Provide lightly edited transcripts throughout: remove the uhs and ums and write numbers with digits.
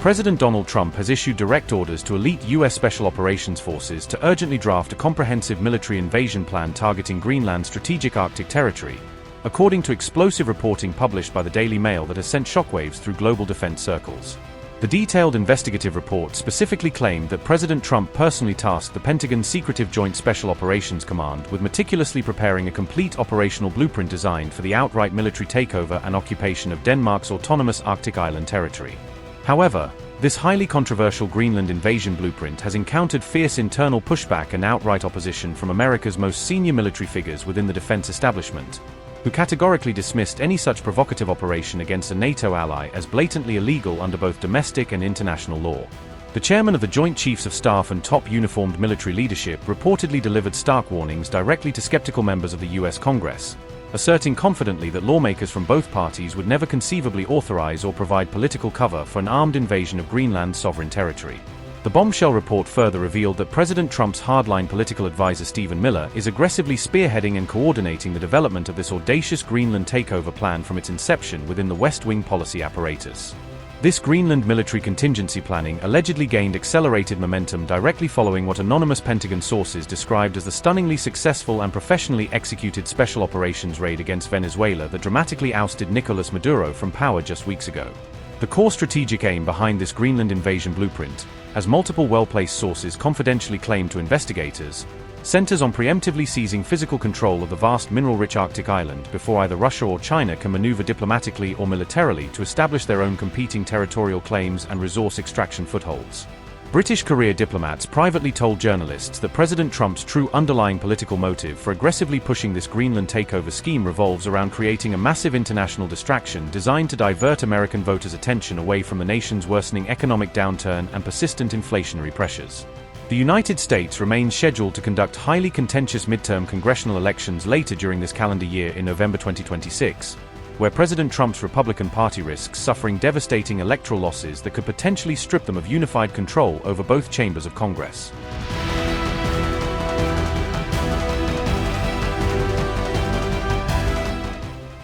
President Donald Trump has issued direct orders to elite U.S. Special Operations Forces to urgently draft a comprehensive military invasion plan targeting Greenland's strategic Arctic territory, according to explosive reporting published by the Daily Mail that has sent shockwaves through global defense circles. The detailed investigative report specifically claimed that President Trump personally tasked the Pentagon's secretive Joint Special Operations Command with meticulously preparing a complete operational blueprint designed for the outright military takeover and occupation of Denmark's autonomous Arctic island territory. However, this highly controversial Greenland invasion blueprint has encountered fierce internal pushback and outright opposition from America's most senior military figures within the defense establishment, who categorically dismissed any such provocative operation against a NATO ally as blatantly illegal under both domestic and international law. The chairman of the Joint Chiefs of Staff and top uniformed military leadership reportedly delivered stark warnings directly to skeptical members of the U.S. Congress, asserting confidently that lawmakers from both parties would never conceivably authorize or provide political cover for an armed invasion of Greenland's sovereign territory. The bombshell report further revealed that President Trump's hardline political advisor Stephen Miller is aggressively spearheading and coordinating the development of this audacious Greenland takeover plan from its inception within the West Wing policy apparatus. This Greenland military contingency planning allegedly gained accelerated momentum directly following what anonymous Pentagon sources described as the stunningly successful and professionally executed special operations raid against Venezuela that dramatically ousted Nicolas Maduro from power just weeks ago. The core strategic aim behind this Greenland invasion blueprint, as multiple well-placed sources confidentially claim to investigators, centers on preemptively seizing physical control of the vast mineral-rich Arctic island before either Russia or China can maneuver diplomatically or militarily to establish their own competing territorial claims and resource extraction footholds. British career diplomats privately told journalists that President Trump's true underlying political motive for aggressively pushing this Greenland takeover scheme revolves around creating a massive international distraction designed to divert American voters' attention away from the nation's worsening economic downturn and persistent inflationary pressures. The United States remains scheduled to conduct highly contentious midterm congressional elections later during this calendar year in November 2026, where President Trump's Republican Party risks suffering devastating electoral losses that could potentially strip them of unified control over both chambers of Congress.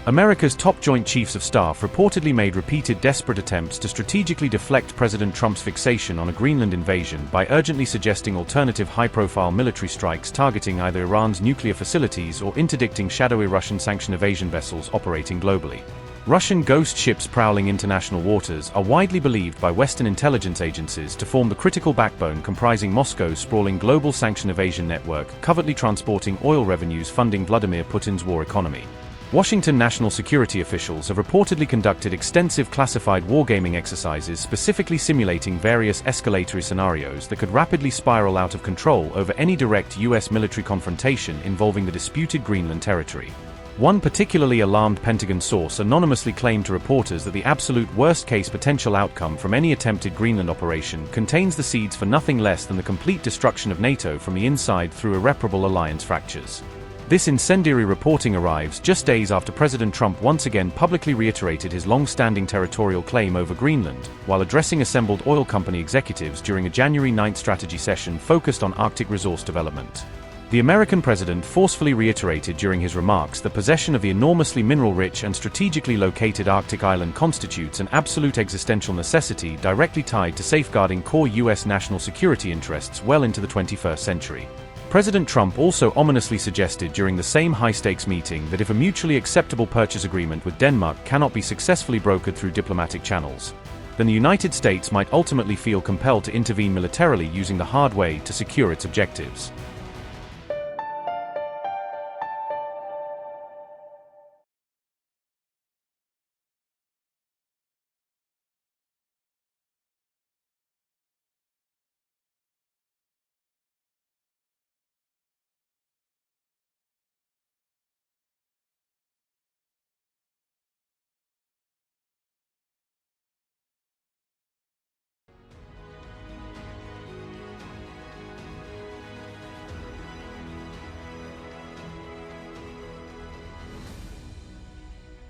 America's top Joint Chiefs of Staff reportedly made repeated desperate attempts to strategically deflect President Trump's fixation on a Greenland invasion by urgently suggesting alternative high-profile military strikes targeting either Iran's nuclear facilities or interdicting shadowy Russian sanction evasion vessels operating globally. Russian ghost ships prowling international waters are widely believed by Western intelligence agencies to form the critical backbone comprising Moscow's sprawling global sanction evasion network, covertly transporting oil revenues funding Vladimir Putin's war economy. Washington national security officials have reportedly conducted extensive classified wargaming exercises specifically simulating various escalatory scenarios that could rapidly spiral out of control over any direct U.S. military confrontation involving the disputed Greenland territory. One particularly alarmed Pentagon source anonymously claimed to reporters that the absolute worst-case potential outcome from any attempted Greenland operation contains the seeds for nothing less than the complete destruction of NATO from the inside through irreparable alliance fractures. This incendiary reporting arrives just days after President Trump once again publicly reiterated his long-standing territorial claim over Greenland, while addressing assembled oil company executives during a January 9 strategy session focused on Arctic resource development. The American president forcefully reiterated during his remarks that possession of the enormously mineral-rich and strategically located Arctic island constitutes an absolute existential necessity directly tied to safeguarding core U.S. national security interests well into the 21st century. President Trump also ominously suggested during the same high-stakes meeting that if a mutually acceptable purchase agreement with Denmark cannot be successfully brokered through diplomatic channels, then the United States might ultimately feel compelled to intervene militarily using the hard way to secure its objectives.